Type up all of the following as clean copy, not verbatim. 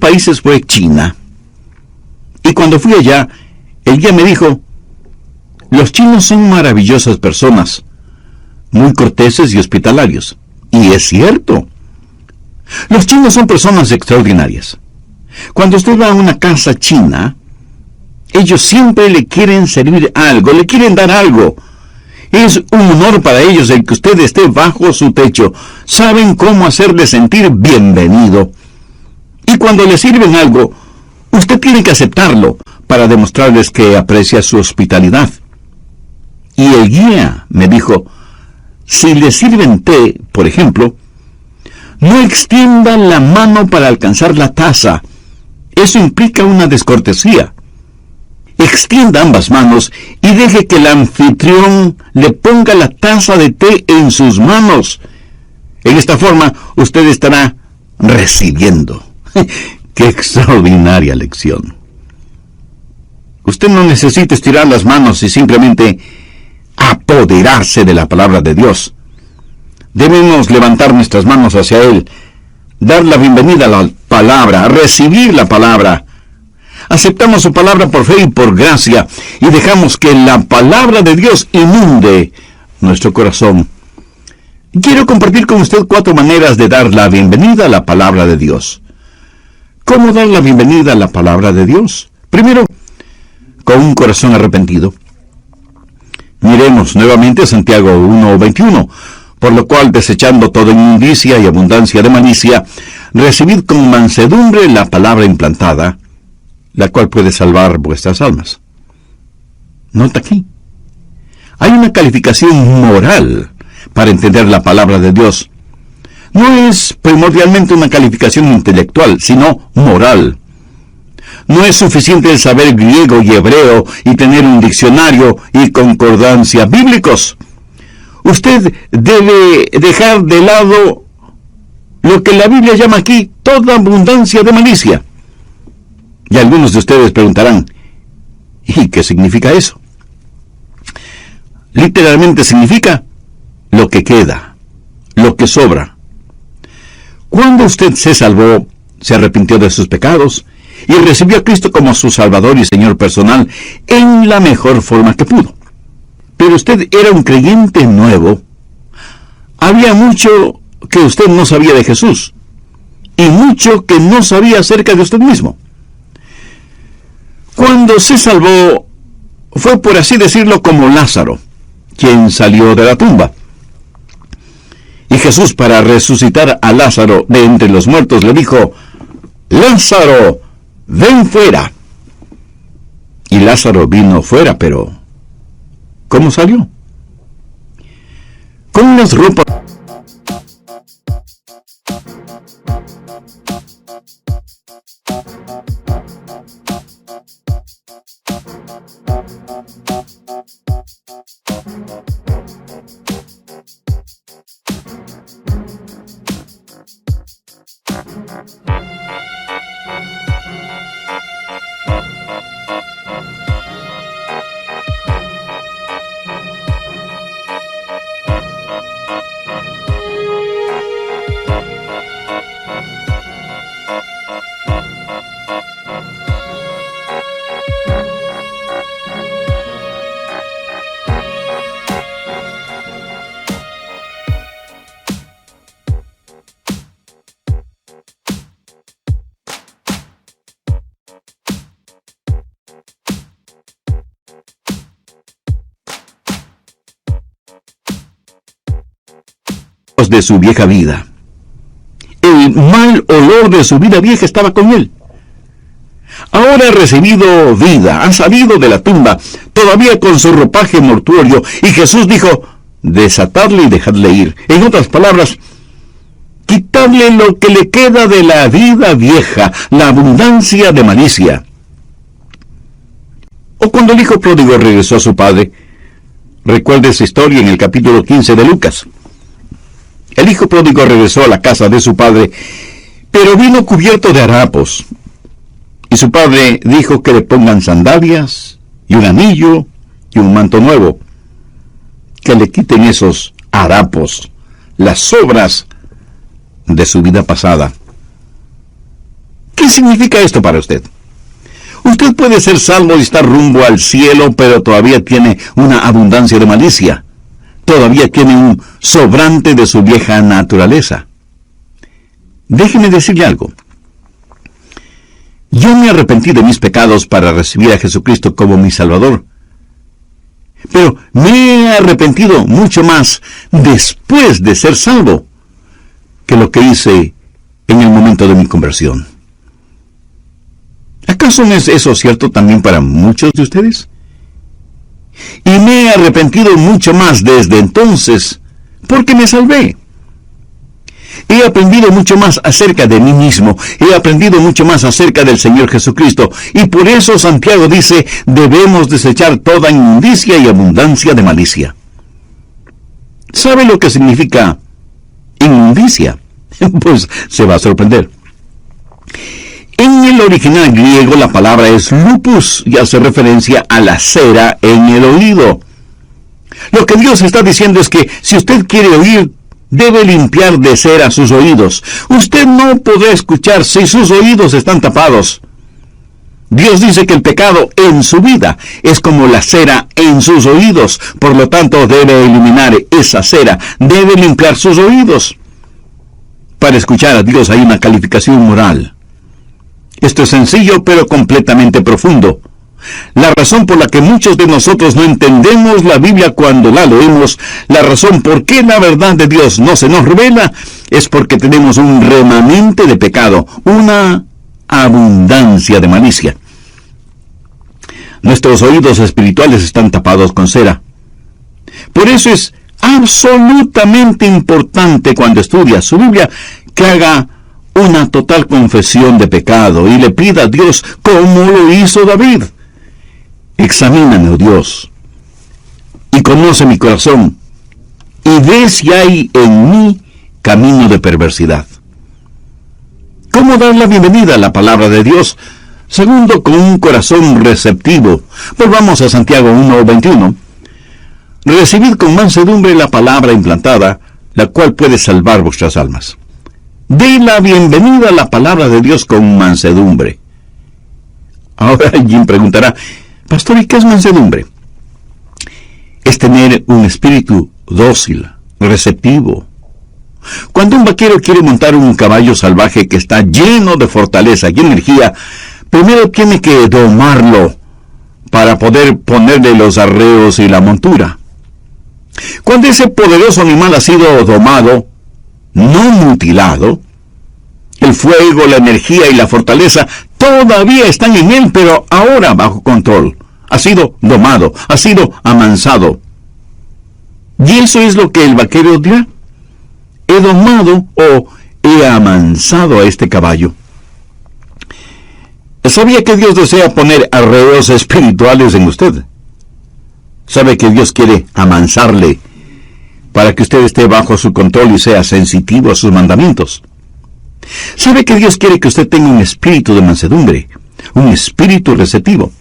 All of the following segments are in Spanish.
países fue China. Y cuando fui allá, el guía me dijo: los chinos son maravillosas personas, muy corteses y hospitalarios. Y es cierto. Los chinos son personas extraordinarias. Cuando usted va a una casa china, ellos siempre le quieren servir algo, le quieren dar algo. Es un honor para ellos el que usted esté bajo su techo. Saben cómo hacerle sentir bienvenido. Y cuando le sirven algo, usted tiene que aceptarlo para demostrarles que aprecia su hospitalidad. Y el guía me dijo: si le sirven té, por ejemplo, no extienda la mano para alcanzar la taza. Eso implica una descortesía. Extienda ambas manos y deje que el anfitrión le ponga la taza de té en sus manos. En esta forma, usted estará recibiendo. ¡Qué extraordinaria lección! Usted no necesita estirar las manos y simplemente apoderarse de la palabra de Dios. Debemos levantar nuestras manos hacia Él, dar la bienvenida a la palabra, recibir la palabra. Aceptamos su palabra por fe y por gracia, y dejamos que la palabra de Dios inunde nuestro corazón. Quiero compartir con usted 4 maneras de dar la bienvenida a la palabra de Dios. ¿Cómo dar la bienvenida a la palabra de Dios? Primero, con un corazón arrepentido. Miremos nuevamente Santiago 1:21, por lo cual, desechando toda inmundicia y abundancia de malicia, recibid con mansedumbre la palabra implantada, la cual puede salvar vuestras almas. Nota aquí. Hay una calificación moral para entender la palabra de Dios. No es primordialmente una calificación intelectual, sino moral. No es suficiente el saber griego y hebreo y tener un diccionario y concordancia bíblicos. Usted debe dejar de lado lo que la Biblia llama aquí toda abundancia de malicia. Y algunos de ustedes preguntarán: ¿y qué significa eso? Literalmente significa lo que queda, lo que sobra. Cuando usted se salvó, se arrepintió de sus pecados y recibió a Cristo como su Salvador y Señor personal en la mejor forma que pudo. Pero usted era un creyente nuevo. Había mucho que usted no sabía de Jesús y mucho que no sabía acerca de usted mismo. Cuando se salvó, fue, por así decirlo, como Lázaro, quien salió de la tumba. Y Jesús, para resucitar a Lázaro de entre los muertos, le dijo: Lázaro, ven fuera. Y Lázaro vino fuera, pero ¿cómo salió? Con unas ropas. De su vieja vida. El mal olor de su vida vieja estaba con él. Ahora ha recibido vida, ha salido de la tumba, todavía con su ropaje mortuorio, y Jesús dijo: desatadle y dejadle ir. En otras palabras, quitadle lo que le queda de la vida vieja, la abundancia de malicia. O cuando el hijo pródigo regresó a su padre, recuerde esa historia en el capítulo 15 de Lucas. El hijo pródigo regresó a la casa de su padre, pero vino cubierto de harapos. Y su padre dijo que le pongan sandalias, y un anillo, y un manto nuevo. Que le quiten esos harapos, las sobras de su vida pasada. ¿Qué significa esto para usted? Usted puede ser salvo y estar rumbo al cielo, pero todavía tiene una abundancia de malicia. Todavía tiene un sobrante de su vieja naturaleza. Déjeme decirle algo. Yo me arrepentí de mis pecados para recibir a Jesucristo como mi Salvador. Pero me he arrepentido mucho más después de ser salvo que lo que hice en el momento de mi conversión. ¿Acaso no es eso cierto también para muchos de ustedes? Y me he arrepentido mucho más desde entonces porque me salvé. He aprendido mucho más acerca de mí mismo. He aprendido mucho más acerca del Señor Jesucristo. Y por eso Santiago dice, debemos desechar toda inmundicia y abundancia de malicia. ¿Sabe lo que significa inmundicia? Pues se va a sorprender. En el original griego la palabra es lupus y hace referencia a la cera en el oído. Lo que Dios está diciendo es que si usted quiere oír, debe limpiar de cera sus oídos. Usted no podrá escuchar si sus oídos están tapados. Dios dice que el pecado en su vida es como la cera en sus oídos. Por lo tanto, debe eliminar esa cera. Debe limpiar sus oídos. Para escuchar a Dios hay una calificación moral. Esto es sencillo, pero completamente profundo. La razón por la que muchos de nosotros no entendemos la Biblia cuando la leemos, la razón por qué la verdad de Dios no se nos revela, es porque tenemos un remanente de pecado, una abundancia de malicia. Nuestros oídos espirituales están tapados con cera. Por eso es absolutamente importante cuando estudia su Biblia que haga una total confesión de pecado y le pida a Dios como lo hizo David. Examíname, oh Dios, y conoce mi corazón, y ve si hay en mí camino de perversidad. ¿Cómo dar la bienvenida a la palabra de Dios? Segundo, con un corazón receptivo. Volvamos a Santiago 1:21. Recibid con mansedumbre la palabra implantada, la cual puede salvar vuestras almas. Dé la bienvenida a la palabra de Dios con mansedumbre. Ahora alguien preguntará, pastor, ¿y qué es mansedumbre? Es tener un espíritu dócil, receptivo. Cuando un vaquero quiere montar un caballo salvaje que está lleno de fortaleza y energía, primero tiene que domarlo para poder ponerle los arreos y la montura. Cuando ese poderoso animal ha sido domado, no mutilado, el fuego, la energía y la fortaleza todavía están en él, pero ahora bajo control. Ha sido domado, ha sido amansado. Y eso es lo que el vaquero dirá. He domado o he amansado a este caballo. ¿Sabía que Dios desea poner arreos espirituales en usted? ¿Sabe que Dios quiere amansarle para que usted esté bajo su control y sea sensitivo a sus mandamientos? ¿Sabe que Dios quiere que usted tenga un espíritu de mansedumbre, un espíritu receptivo?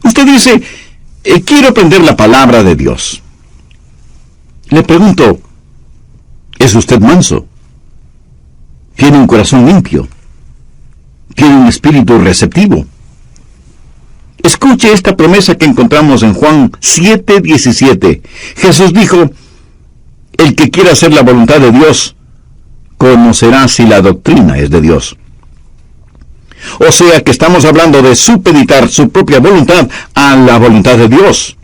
Usted dice, quiero aprender la palabra de Dios. Le pregunto, ¿es usted manso? ¿Tiene un corazón limpio? ¿Tiene un espíritu receptivo? Escuche esta promesa que encontramos en Juan 7:17. Jesús dijo, el que quiera hacer la voluntad de Dios, conocerá si la doctrina es de Dios. O sea que estamos hablando de supeditar su propia voluntad a la voluntad de Dios.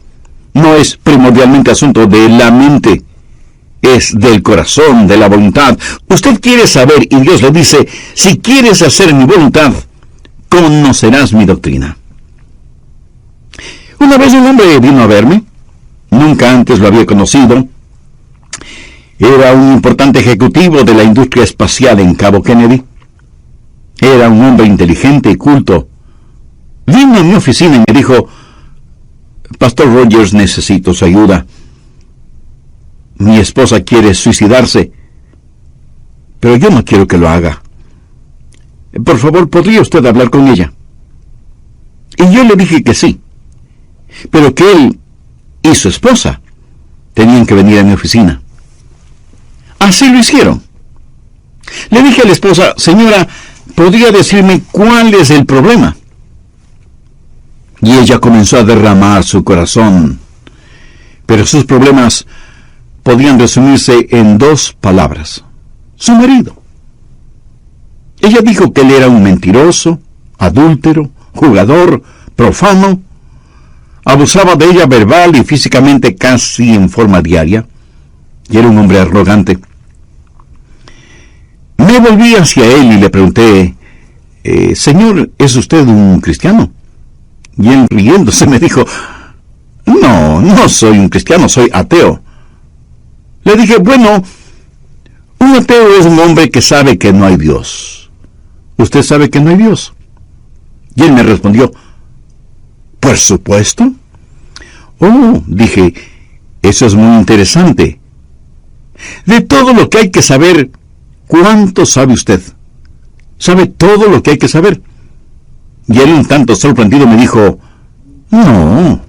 No es primordialmente asunto de la mente, es del corazón, de la voluntad. Usted quiere saber y Dios le dice, si quieres hacer mi voluntad, conocerás mi doctrina. Una vez un hombre vino a verme, nunca antes lo había conocido. Era un importante ejecutivo de la industria espacial en Cabo Kennedy. Era un hombre inteligente y culto. Vino a mi oficina y me dijo, Pastor Rogers, necesito su ayuda. Mi esposa quiere suicidarse, pero yo no quiero que lo haga. Por favor, ¿podría usted hablar con ella? Y yo le dije que sí, pero que él y su esposa tenían que venir a mi oficina. Así lo hicieron. Le dije a la esposa, señora, ¿podría decirme cuál es el problema? Y ella comenzó a derramar su corazón. Pero sus problemas podían resumirse en 2 palabras. Su marido. Ella dijo que él era un mentiroso, adúltero, jugador, profano. Abusaba de ella verbal y físicamente casi en forma diaria. Y era un hombre arrogante. Me volví hacia él y le pregunté, Señor, ¿es usted un cristiano? Y él, riéndose, me dijo, no soy un cristiano, soy ateo. Le dije, bueno, un ateo es un hombre que sabe que no hay Dios. ¿Usted sabe que no hay Dios? Y él me respondió, por supuesto. Oh, dije, eso es muy interesante. De todo lo que hay que saber, ¿cuánto sabe usted? ¿Sabe todo lo que hay que saber? Y él, un tanto sorprendido, me dijo, no,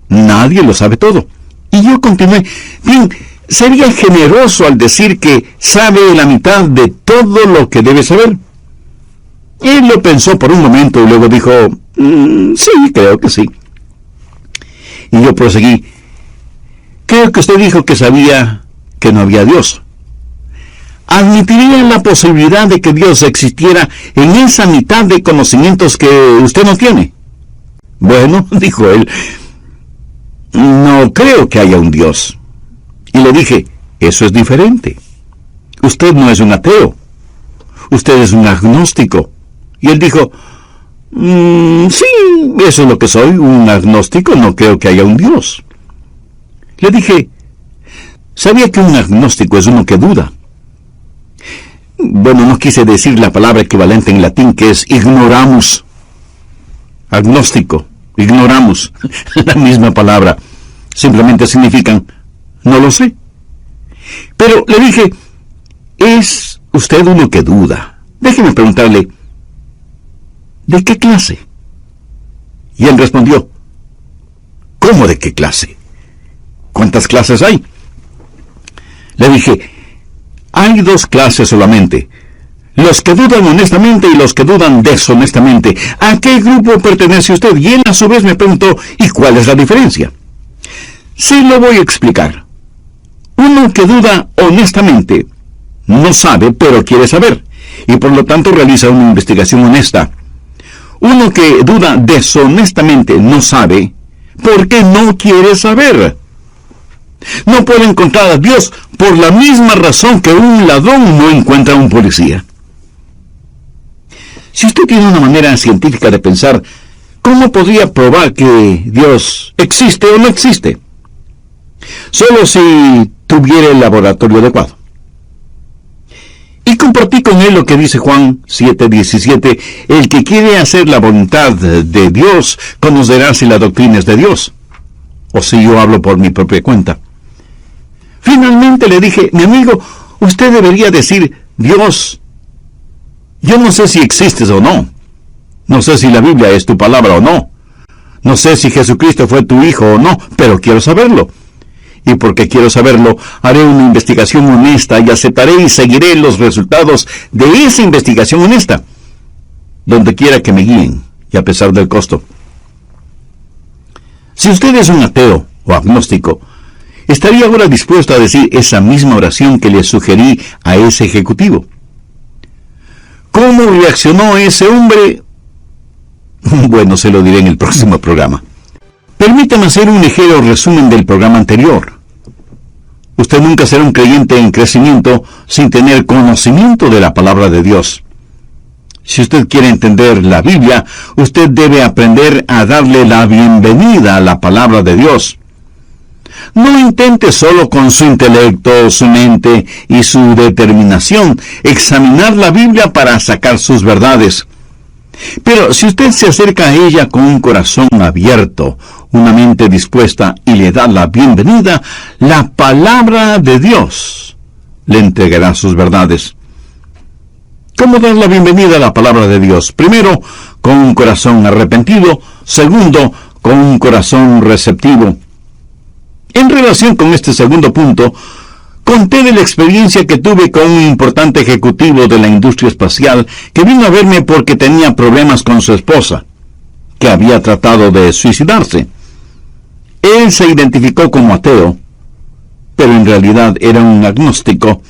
nadie lo sabe todo. Y yo continué, bien, sería generoso al decir que sabe la mitad de todo lo que debe saber. Él lo pensó por un momento y luego dijo, sí, creo que sí. Y yo proseguí, creo que usted dijo que sabía que no había Dios. ¿Admitiría la posibilidad de que Dios existiera en esa mitad de conocimientos que usted no tiene? Bueno, dijo él, no creo que haya un Dios. Y le dije, eso es diferente. Usted no es un ateo. Usted es un agnóstico. Y él dijo, sí, eso es lo que soy, un agnóstico, no creo que haya un Dios. Le dije, ¿sabía que un agnóstico es uno que duda? Bueno, no quise decir la palabra equivalente en latín, que es ignoramus. Agnóstico, ignoramus, la misma palabra. Simplemente significan, no lo sé. Pero le dije, ¿es usted uno que duda? Déjeme preguntarle, ¿de qué clase? Y él respondió, ¿cómo de qué clase? ¿Cuántas clases hay? Le dije, hay 2 clases solamente. Los que dudan honestamente y los que dudan deshonestamente. ¿A qué grupo pertenece usted? Y él a su vez me preguntó, ¿y cuál es la diferencia? Sí, lo voy a explicar. Uno que duda honestamente no sabe, pero quiere saber, y por lo tanto realiza una investigación honesta. Uno que duda deshonestamente no sabe, porque no quiere saber. No puede encontrar a Dios por la misma razón que un ladrón no encuentra a un policía. Si usted tiene una manera científica de pensar, ¿cómo podría probar que Dios existe o no existe? Solo si tuviera el laboratorio adecuado. Y compartí con él lo que dice Juan 7:17, el que quiere hacer la voluntad de Dios conocerá si la doctrina es de Dios, o si yo hablo por mi propia cuenta. Finalmente le dije, mi amigo, usted debería decir, Dios, yo no sé si existes o no. No sé si la Biblia es tu palabra o no. No sé si Jesucristo fue tu hijo o no, pero quiero saberlo. Y porque quiero saberlo, haré una investigación honesta y aceptaré y seguiré los resultados de esa investigación honesta, donde quiera que me guíen, y a pesar del costo. Si usted es un ateo o agnóstico, ¿estaría ahora dispuesto a decir esa misma oración que le sugerí a ese ejecutivo? ¿Cómo reaccionó ese hombre? Bueno, se lo diré en el próximo programa. Permítame hacer un ligero resumen del programa anterior. Usted nunca será un creyente en crecimiento sin tener conocimiento de la palabra de Dios. Si usted quiere entender la Biblia, usted debe aprender a darle la bienvenida a la palabra de Dios. No intente solo con su intelecto, su mente y su determinación examinar la Biblia para sacar sus verdades. Pero si usted se acerca a ella con un corazón abierto, una mente dispuesta y le da la bienvenida, la palabra de Dios le entregará sus verdades. ¿Cómo dar la bienvenida a la palabra de Dios? Primero, con un corazón arrepentido. Segundo, con un corazón receptivo. En relación con este segundo punto, Conté de la experiencia que tuve con un importante ejecutivo de la industria espacial que vino a verme porque tenía problemas con su esposa, que había tratado de suicidarse. Él se identificó como ateo, pero en realidad era un agnóstico.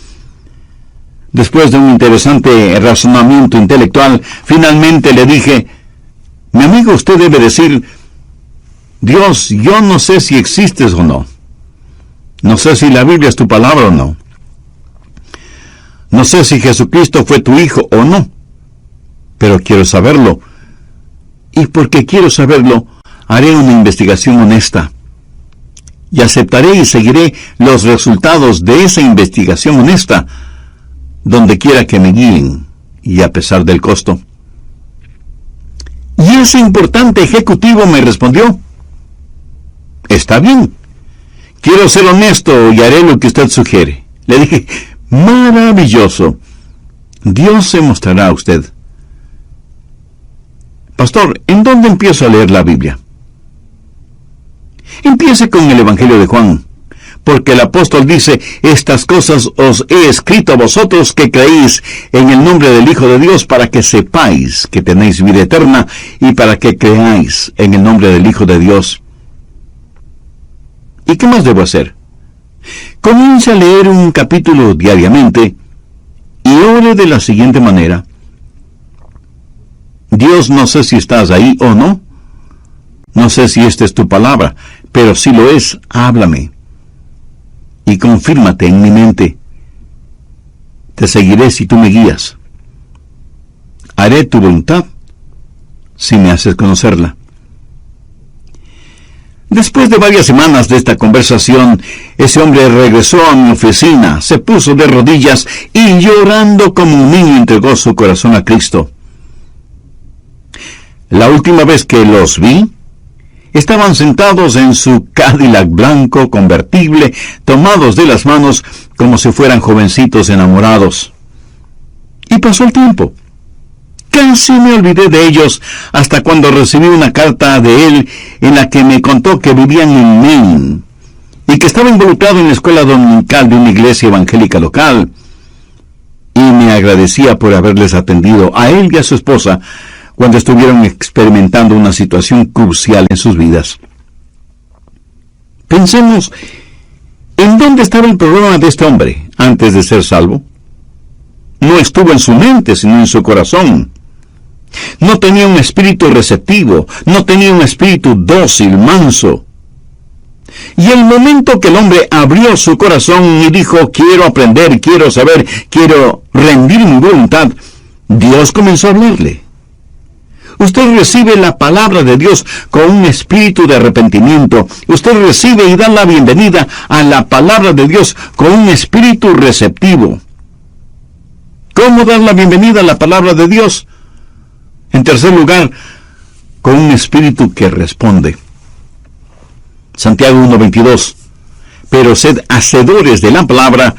Después de un interesante razonamiento intelectual, finalmente le dije: mi amigo, usted debe decir: Dios, yo no sé si existes o no. No sé si la Biblia es tu palabra o no. No sé si Jesucristo fue tu hijo o no. Pero quiero saberlo. Y porque quiero saberlo, haré una investigación honesta. Y aceptaré y seguiré los resultados de esa investigación honesta, donde quiera que me guíen, y a pesar del costo. Y ese importante ejecutivo me respondió: está bien, quiero ser honesto y haré lo que usted sugiere. Le dije: maravilloso, Dios se mostrará a usted. Pastor, ¿en dónde empiezo a leer la Biblia? Empiece con el Evangelio de Juan, porque el apóstol dice: estas cosas os he escrito a vosotros que creéis en el nombre del Hijo de Dios, para que sepáis que tenéis vida eterna, y para que creáis en el nombre del Hijo de Dios. ¿Y qué más debo hacer? Comience a leer un capítulo diariamente y ore de la siguiente manera: Dios, no sé si estás ahí o no. No sé si esta es tu palabra, pero si lo es, háblame. Y confírmate en mi mente. Te seguiré si tú me guías. Haré tu voluntad si me haces conocerla. Después de varias semanas de esta conversación, ese hombre regresó a mi oficina, se puso de rodillas y llorando como un niño entregó su corazón a Cristo. La última vez que los vi, estaban sentados en su Cadillac blanco convertible, tomados de las manos como si fueran jovencitos enamorados. Y pasó el tiempo. Casi me olvidé de ellos hasta cuando recibí una carta de él en la que me contó que vivían en Maine y que estaba involucrado en la escuela dominical de una iglesia evangélica local, y me agradecía por haberles atendido a él y a su esposa cuando estuvieron experimentando una situación crucial en sus vidas. Pensemos, ¿en dónde estaba el problema de este hombre antes de ser salvo? No estuvo en su mente, sino en su corazón. No tenía un espíritu receptivo, no tenía un espíritu dócil, manso. Y el momento que el hombre abrió su corazón y dijo: quiero aprender, quiero saber, quiero rendir mi voluntad, Dios comenzó a hablarle. Usted recibe la palabra de Dios con un espíritu de arrepentimiento. Usted recibe y da la bienvenida a la palabra de Dios con un espíritu receptivo. ¿Cómo dar la bienvenida a la palabra de Dios? En tercer lugar, con un espíritu que responde. Santiago 1:22. Pero sed hacedores de la palabra,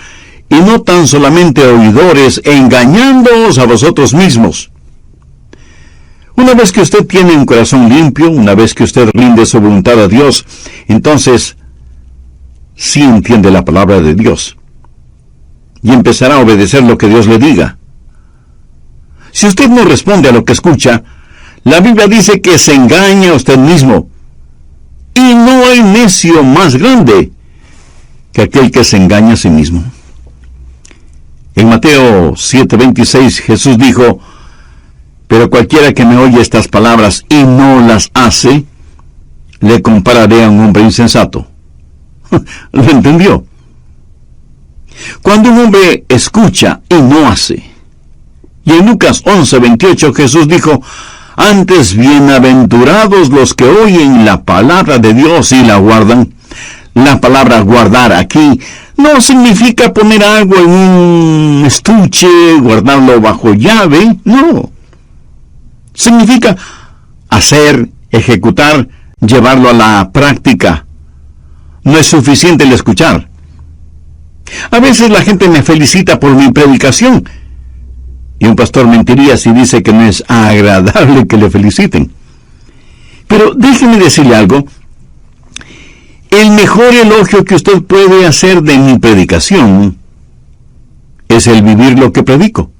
y no tan solamente oidores, engañándoos a vosotros mismos. Una vez que usted tiene un corazón limpio, una vez que usted rinde su voluntad a Dios, entonces sí entiende la palabra de Dios y empezará a obedecer lo que Dios le diga. Si usted no responde a lo que escucha, la Biblia dice que se engaña a usted mismo, y no hay necio más grande que aquel que se engaña a sí mismo. En Mateo 7:26 Jesús dijo: pero cualquiera que me oye estas palabras y no las hace, le compararé a un hombre insensato. ¿Lo entendió? Cuando un hombre escucha y no hace. Y en Lucas 11:28 Jesús dijo: antes bienaventurados los que oyen la palabra de Dios y la guardan. La palabra guardar aquí no significa poner algo en un estuche, guardarlo bajo llave, no. Significa hacer, ejecutar, llevarlo a la práctica. No es suficiente el escuchar. A veces la gente me felicita por mi predicación, y un pastor mentiría si dice que no es agradable que le feliciten. Pero déjeme decirle algo. El mejor elogio que usted puede hacer de mi predicación es el vivir lo que predico.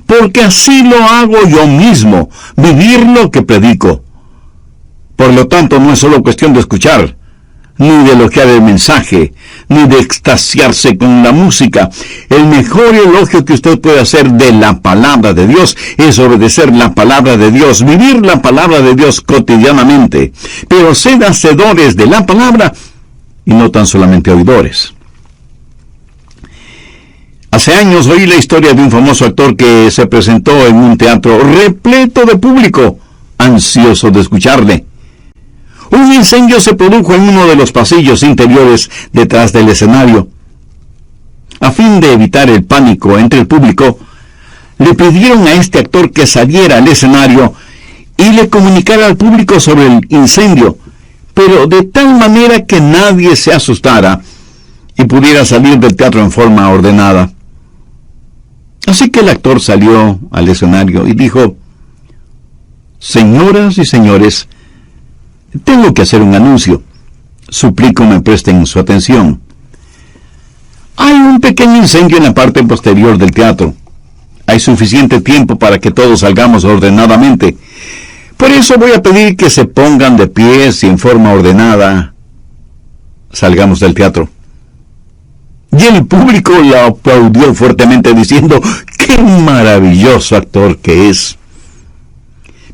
Porque así lo hago yo mismo, vivir lo que predico. Por lo tanto, no es solo cuestión de escuchar, ni de elogiar el mensaje, ni de extasiarse con la música. El mejor elogio que usted puede hacer de la palabra de Dios es obedecer la palabra de Dios, vivir la palabra de Dios cotidianamente. Pero sed hacedores de la palabra y no tan solamente oidores. Hace años oí la historia de un famoso actor que se presentó en un teatro repleto de público, ansioso de escucharle. Un incendio se produjo en uno de los pasillos interiores detrás del escenario. A fin de evitar el pánico entre el público, le pidieron a este actor que saliera al escenario y le comunicara al público sobre el incendio, pero de tal manera que nadie se asustara y pudiera salir del teatro en forma ordenada. Así que el actor salió al escenario y dijo: «Señoras y señores, tengo que hacer un anuncio. Suplico me presten su atención. Hay un pequeño incendio en la parte posterior del teatro. Hay suficiente tiempo para que todos salgamos ordenadamente. Por eso voy a pedir que se pongan de pies y en forma ordenada salgamos del teatro». Y el público la aplaudió fuertemente diciendo: «¡Qué maravilloso actor que es!».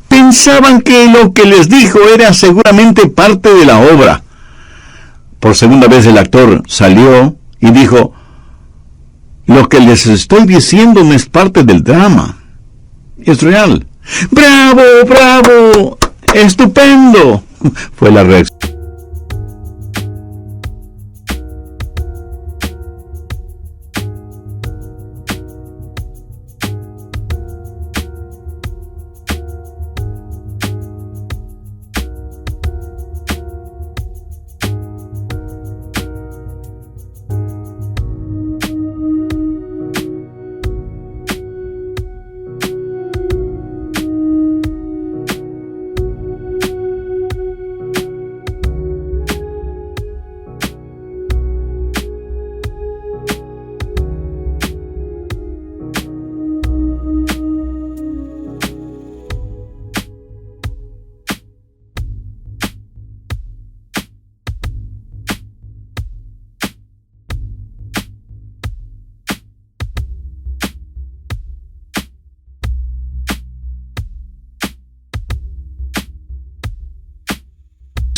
Pensaban que lo que les dijo era seguramente parte de la obra. Por segunda vez el actor salió y dijo: «Lo que les estoy diciendo no es parte del drama. Es real». «¡Bravo, bravo! ¡Estupendo!», fue la reacción.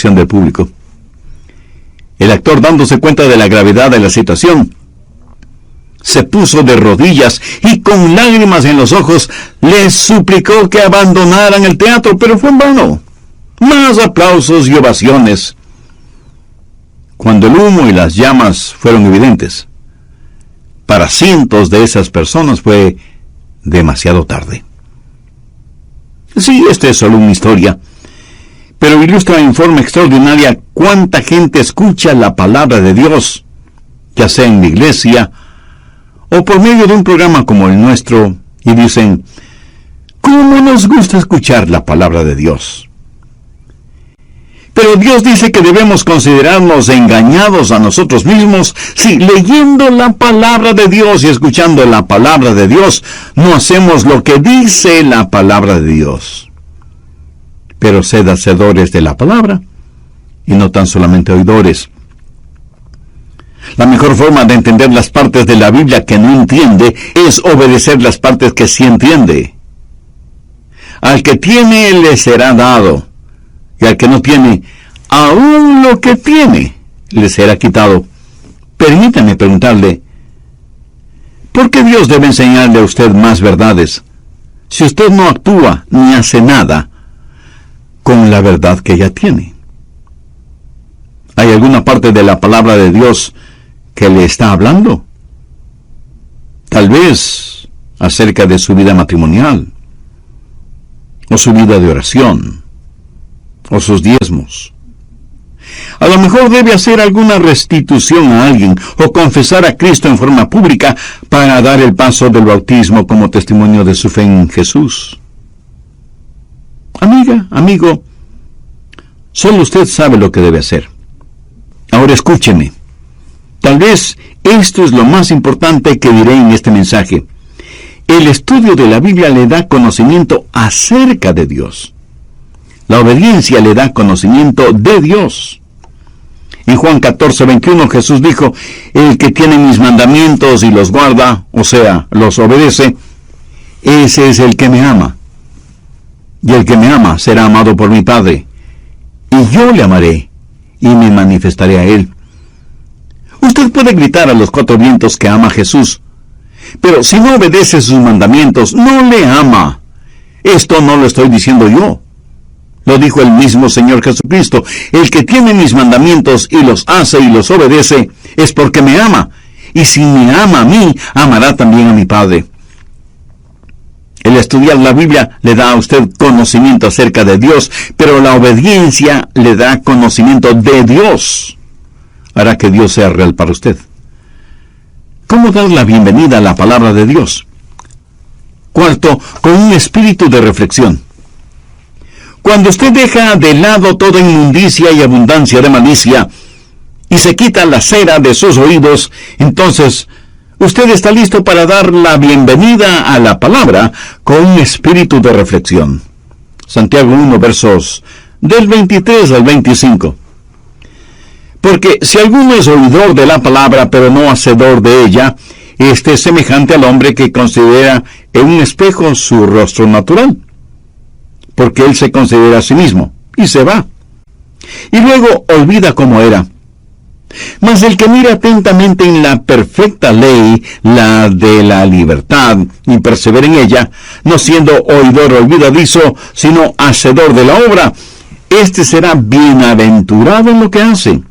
Del público. El actor, dándose cuenta de la gravedad de la situación, se puso de rodillas y con lágrimas en los ojos les suplicó que abandonaran el teatro, pero fue en vano. Más aplausos y ovaciones. Cuando el humo y las llamas fueron evidentes, para cientos de esas personas fue demasiado tarde. Sí, esta es solo una historia, pero ilustra en forma extraordinaria cuánta gente escucha la palabra de Dios, ya sea en la iglesia o por medio de un programa como el nuestro, y dicen: «¿Cómo nos gusta escuchar la palabra de Dios?». Pero Dios dice que debemos considerarnos engañados a nosotros mismos si leyendo la palabra de Dios y escuchando la palabra de Dios no hacemos lo que dice la palabra de Dios. Pero sed hacedores de la palabra y no tan solamente oidores. La mejor forma de entender las partes de la Biblia que no entiende es obedecer las partes que sí entiende. Al que tiene le será dado, y al que no tiene, aún lo que tiene le será quitado. Permítame preguntarle: ¿por qué Dios debe enseñarle a usted más verdades si usted no actúa ni hace nada con la verdad que ya tiene? ¿Hay alguna parte de la palabra de Dios que le está hablando? Tal vez acerca de su vida matrimonial, o su vida de oración, o sus diezmos. A lo mejor debe hacer alguna restitución a alguien, o confesar a Cristo en forma pública para dar el paso del bautismo como testimonio de su fe en Jesús. Amiga, amigo, solo usted sabe lo que debe hacer. Ahora escúcheme. Tal vez esto es lo más importante que diré en este mensaje. El estudio de la Biblia le da conocimiento acerca de Dios. La obediencia le da conocimiento de Dios. En Juan 14:21 Jesús dijo, el que tiene mis mandamientos y los guarda, o sea, los obedece, ese es el que me ama. Y el que me ama será amado por mi Padre. Y yo le amaré y me manifestaré a él. Usted puede gritar a los cuatro vientos que ama a Jesús, pero si no obedece sus mandamientos, no le ama. Esto no lo estoy diciendo yo. Lo dijo el mismo Señor Jesucristo. El que tiene mis mandamientos y los hace y los obedece, es porque me ama. Y si me ama a mí, amará también a mi Padre. El estudiar la Biblia le da a usted conocimiento acerca de Dios, pero la obediencia le da conocimiento de Dios. Hará que Dios sea real para usted. ¿Cómo dar la bienvenida a la palabra de Dios? Cuarto, con un espíritu de reflexión. Cuando usted deja de lado toda inmundicia y abundancia de malicia, y se quita la cera de sus oídos, entonces usted está listo para dar la bienvenida a la palabra con un espíritu de reflexión. Santiago 1, versos del 23 al 25. Porque si alguno es oidor de la palabra, pero no hacedor de ella, este es semejante al hombre que considera en un espejo su rostro natural. Porque él se considera a sí mismo, y se va. Y luego olvida cómo era. Mas el que mira atentamente en la perfecta ley, la de la libertad, y persevera en ella, no siendo oidor olvidadizo, sino hacedor de la obra, este será bienaventurado en lo que hace.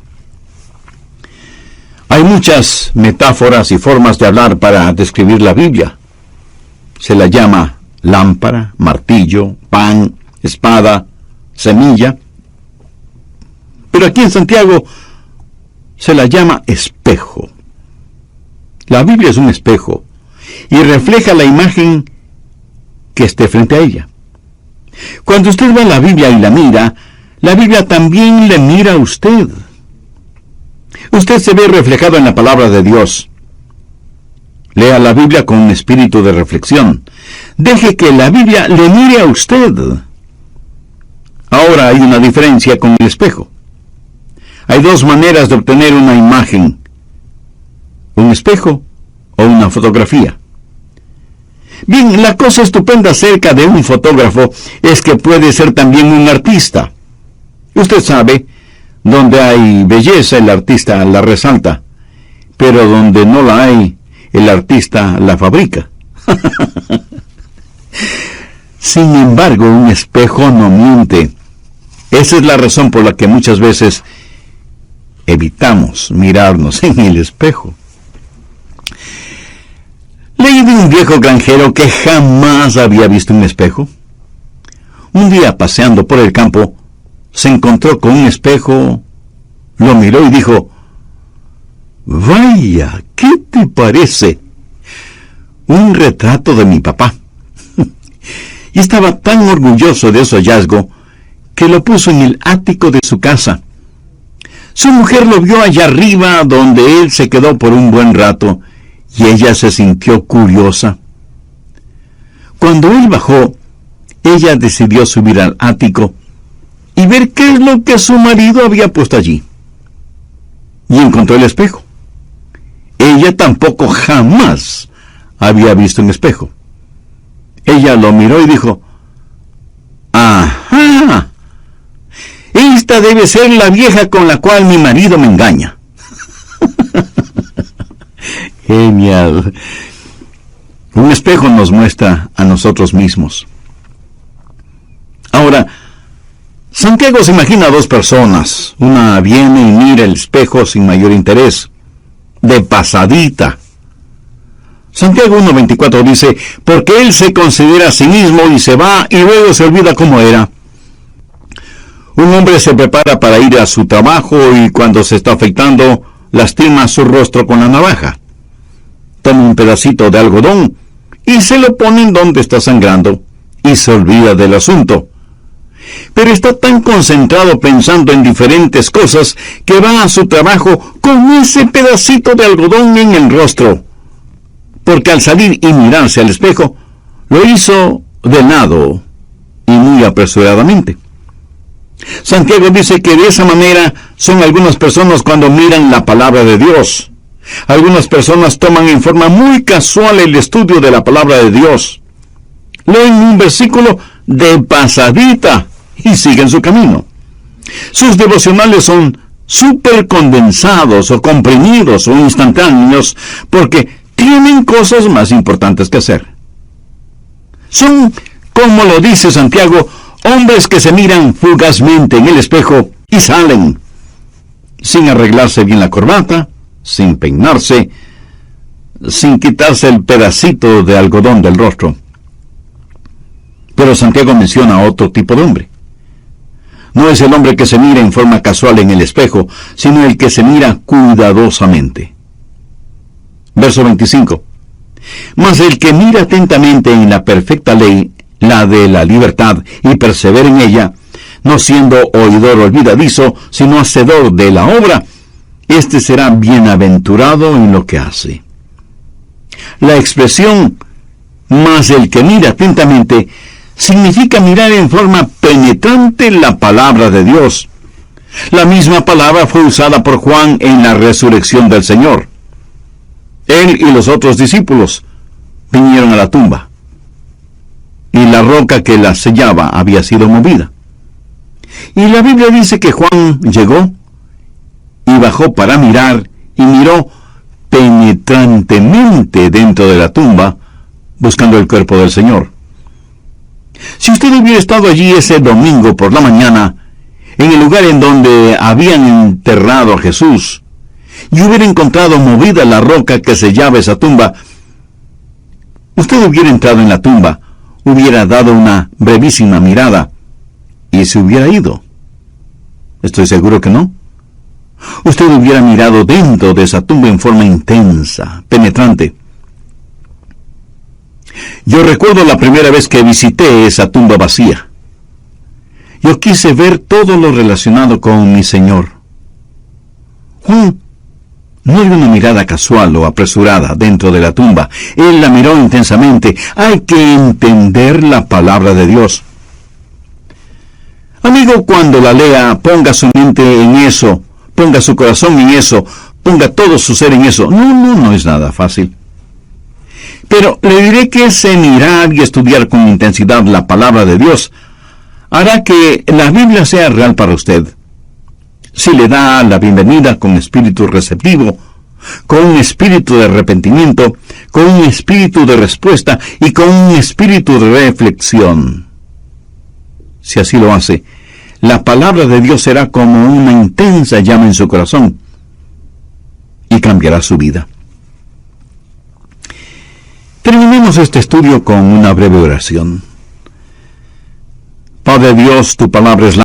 Hay muchas metáforas y formas de hablar para describir la Biblia. Se la llama lámpara, martillo, pan, espada, semilla. Pero aquí en Santiago se la llama espejo. La Biblia es un espejo y refleja la imagen que esté frente a ella. Cuando usted ve la Biblia y la Biblia también le mira a usted. Usted se ve reflejado en la palabra de Dios. Lea la Biblia con un espíritu de reflexión. Deje que la Biblia le mire a usted. Ahora hay una diferencia con el espejo. Hay dos maneras de obtener una imagen: un espejo o una fotografía. Bien, la cosa estupenda acerca de un fotógrafo es que puede ser también un artista. Usted sabe, donde hay belleza, el artista la resalta, pero donde no la hay, el artista la fabrica. Sin embargo, un espejo no miente. Esa es la razón por la que muchas veces evitamos mirarnos en el espejo. Leí de un viejo granjero que jamás había visto un espejo. Un día, paseando por el campo, se encontró con un espejo, lo miró y dijo: «Vaya, ¿qué te parece? Un retrato de mi papá». Y estaba tan orgulloso de ese hallazgo que lo puso en el ático de su casa. Su mujer lo vio allá arriba, donde él se quedó por un buen rato, y ella se sintió curiosa. Cuando él bajó, ella decidió subir al ático y ver qué es lo que su marido había puesto allí. Y encontró el espejo. Ella tampoco jamás había visto un espejo. Ella lo miró y dijo: «Ajá, esta debe ser la vieja con la cual mi marido me engaña». Genial. Un espejo nos muestra a nosotros mismos. Ahora, Santiago se imagina a dos personas. Una viene y mira el espejo sin mayor interés, de pasadita. Santiago 1:24 dice: «Porque él se considera a sí mismo y se va y luego se olvida cómo era». Un hombre se prepara para ir a su trabajo y cuando se está afeitando, lastima su rostro con la navaja. Toma un pedacito de algodón y se lo pone en donde está sangrando y se olvida del asunto. pero está tan concentrado pensando en diferentes cosas que va a su trabajo con ese pedacito de algodón en el rostro, porque al salir y mirarse al espejo, lo hizo de lado y muy apresuradamente. Santiago dice que de esa manera son algunas personas cuando miran la palabra de Dios. Algunas personas toman en forma muy casual el estudio de la palabra de Dios. Leen un versículo de pasadita y siguen su camino. Sus devocionales son súper condensados o comprimidos o instantáneos porque tienen cosas más importantes que hacer. Son, como lo dice Santiago, hombres que se miran fugazmente en el espejo y salen, sin arreglarse bien la corbata, sin peinarse, sin quitarse el pedacito de algodón del rostro. Pero Santiago menciona a otro tipo de hombre. No es el hombre que se mira en forma casual en el espejo, sino el que se mira cuidadosamente. Verso 25. Mas el que mira atentamente en la perfecta ley, la de la libertad, y persevera en ella, no siendo oidor olvidadizo, sino hacedor de la obra, éste será bienaventurado en lo que hace. La expresión, mas el que mira atentamente, significa mirar en forma penetrante la palabra de Dios. La misma palabra fue usada por Juan en la resurrección del Señor. Él y los otros discípulos vinieron a la tumba, y la roca que la sellaba había sido movida. Y la Biblia dice que Juan llegó y bajó para mirar, y miró penetrantemente dentro de la tumba, buscando el cuerpo del Señor. Si usted hubiera estado allí ese domingo por la mañana, en el lugar en donde habían enterrado a Jesús, y hubiera encontrado movida la roca que sellaba esa tumba, usted hubiera entrado en la tumba, hubiera dado una brevísima mirada, y se hubiera ido. Estoy seguro que no. Usted hubiera mirado dentro de esa tumba en forma intensa, penetrante. Yo recuerdo la primera vez que visité esa tumba vacía. Yo quise ver todo lo relacionado con mi Señor. Juan no dio una mirada casual o apresurada dentro de la tumba. Él la miró intensamente. Hay que entender la palabra de Dios. Amigo, cuando la lea, ponga su mente en eso, ponga su corazón en eso, ponga todo su ser en eso. No es nada fácil. Pero le diré que ese mirar y estudiar con intensidad la palabra de Dios hará que la Biblia sea real para usted. Si le da la bienvenida con espíritu receptivo, con un espíritu de arrepentimiento, con un espíritu de respuesta y con un espíritu de reflexión. Si así lo hace, la palabra de Dios será como una intensa llama en su corazón y cambiará su vida. Terminemos este estudio con una breve oración. Padre Dios, tu palabra es la